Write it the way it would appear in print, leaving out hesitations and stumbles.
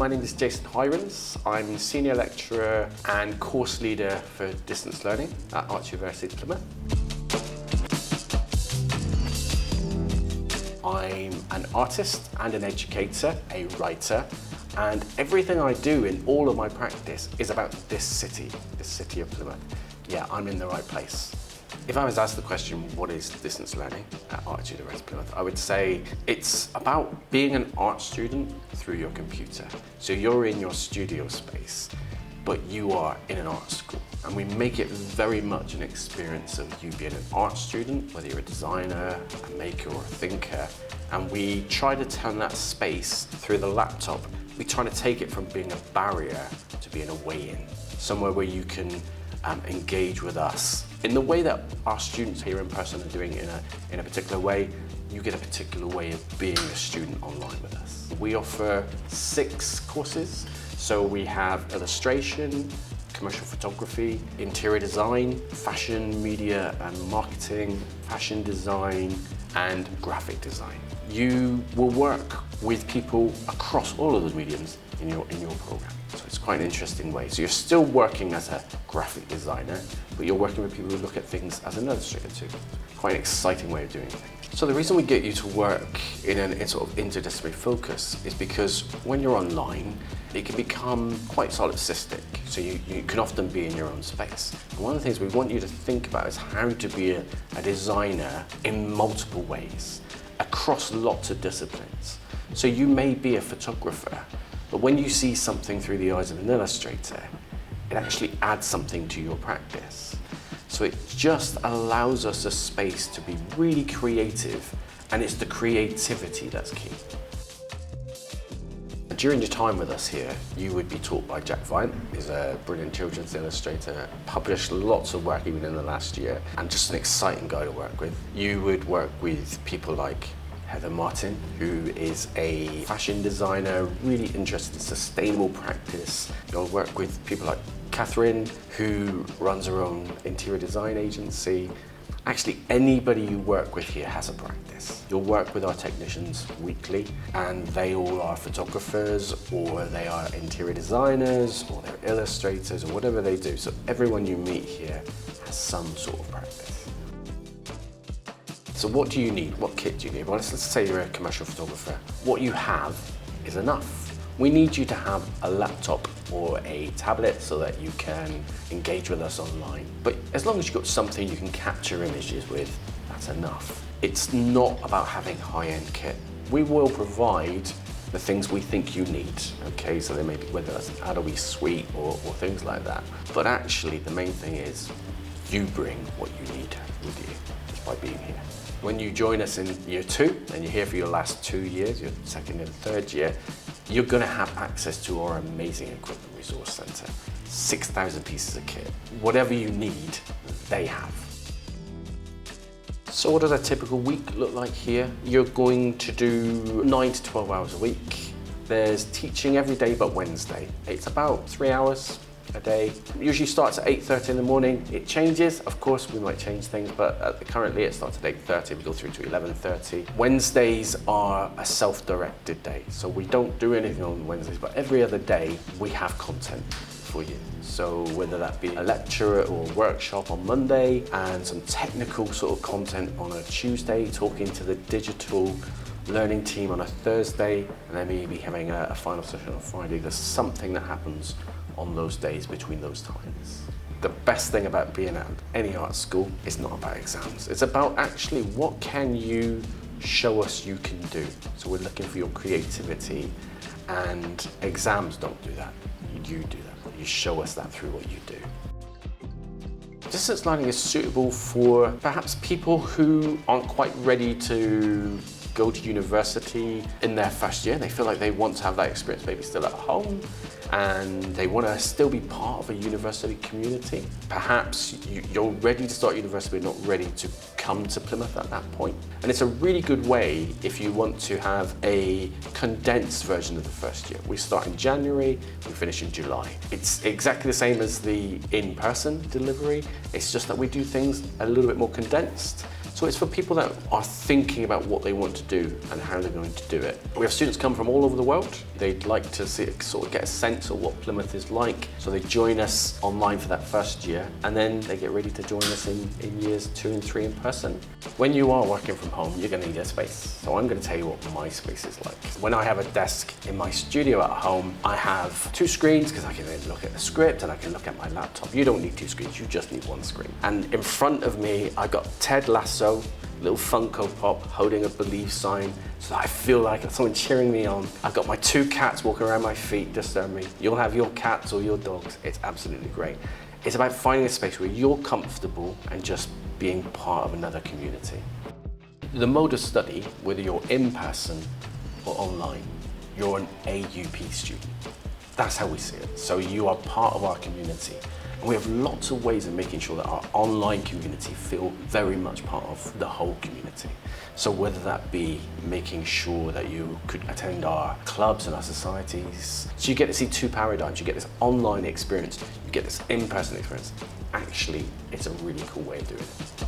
My name is Jason Hirons. I'm Senior Lecturer and Course Leader for Distance Learning at Arts University Plymouth. I'm an artist and an educator, a writer, and everything I do in all of my practice is about this city of Plymouth. Yeah, I'm in the right place. If I was asked the question, what is distance learning at Arts University Plymouth, I would say it's about being an art student through your computer. So you're in your studio space, but you are in an art school. And we make it very much an experience of you being an art student, whether you're a designer, a maker or a thinker. And we try to turn that space through the laptop. We try to take it from being a barrier to being a way in, somewhere where you can engage with us. In the way that our students here in person are doing it in a particular way, you get a particular way of being a student online with us. We offer 6 courses. So we have illustration, commercial photography, interior design, fashion, media and marketing, fashion design, and graphic design. You will work with people across all of those mediums in your program. So it's quite an interesting way. So you're still working as a graphic designer, but you're working with people who look at things as an illustrator too. Quite an exciting way of doing things. So the reason we get you to work in a sort of interdisciplinary focus is because when you're online, it can become quite solipsistic. So you can often be in your own space. And one of the things we want you to think about is how to be a designer in multiple ways, across lots of disciplines. So you may be a photographer, but when you see something through the eyes of an illustrator, it actually adds something to your practice. So it just allows us a space to be really creative, and it's the creativity that's key. During your time with us here, you would be taught by Jack Vine. He's a brilliant children's illustrator, published lots of work even in the last year, and just an exciting guy to work with. You would work with people like Heather Martin, who is a fashion designer, really interested in sustainable practice. You'll work with people like Catherine, who runs her own interior design agency. Actually, anybody you work with here has a practice. You'll work with our technicians weekly, and they all are photographers, or they are interior designers, or they're illustrators, or whatever they do. So everyone you meet here has some sort of practice. So what do you need? What kit do you need? Well, let's say you're a commercial photographer. What you have is enough. We need you to have a laptop or a tablet so that you can engage with us online. But as long as you've got something you can capture images with, that's enough. It's not about having high-end kit. We will provide the things we think you need, okay? So there may be, whether that's an Adobe suite or things like that. But actually, the main thing is you bring what you need with you just by being here. When you join us in year 2, and you're here for your last 2 years, your second and third year, you're gonna have access to our amazing equipment resource center. 6,000 pieces of kit. Whatever you need, they have. So what does a typical week look like here? You're going to do 9 to 12 hours a week. There's teaching every day but Wednesday. It's about 3 hours a day. Usually starts at 8:30 in the morning. It changes, of course, we might change things, but currently it starts at 8:30, we go through to 11:30. Wednesdays are a self-directed day, so we don't do anything on Wednesdays, but every other day we have content for you. So whether that be a lecture or a workshop on Monday, and some technical sort of content on a Tuesday, talking to the digital learning team on a Thursday, and then maybe having a final session on Friday. There's something that happens on those days between those times. The best thing about being at any art school is not about exams. It's about actually what can you show us you can do. So we're looking for your creativity, and exams don't do that. You do that. You show us that through what you do. Distance learning is suitable for perhaps people who aren't quite ready to go to university in their first year. They feel like they want to have that experience maybe still at home, and they want to still be part of a university community. Perhaps you're ready to start university but not ready to come to Plymouth at that point. And it's a really good way if you want to have a condensed version of the first year. We start in January, we finish in July. It's exactly the same as the in-person delivery. It's just that we do things a little bit more condensed. So So it's for people that are thinking about what they want to do and how they're going to do it. We have students come from all over the world. They'd like to sort of get a sense of what Plymouth is like. So they join us online for that first year, and then they get ready to join us in years 2 and 3 in person. When you are working from home, you're going to need a space. So I'm going to tell you what my space is like. When I have a desk in my studio at home, I have 2 screens because I can then look at the script and I can look at my laptop. You don't need 2 screens, you just need 1 screen. And in front of me, I got Ted Lasso, little Funko Pop holding a believe sign, so I feel like someone cheering me on. I've got my 2 cats walking around my feet, disturbing me. You'll have your cats or your dogs. It's absolutely great. It's about finding a space where you're comfortable and just being part of another community. The mode of study, whether you're in person or online, you're an AUP student. That's how we see it. So you are part of our community. And we have lots of ways of making sure that our online community feel very much part of the whole community. So whether that be making sure that you could attend our clubs and our societies, so you get to see 2 paradigms. You get this online experience, you get this in-person experience. Actually, it's a really cool way of doing it.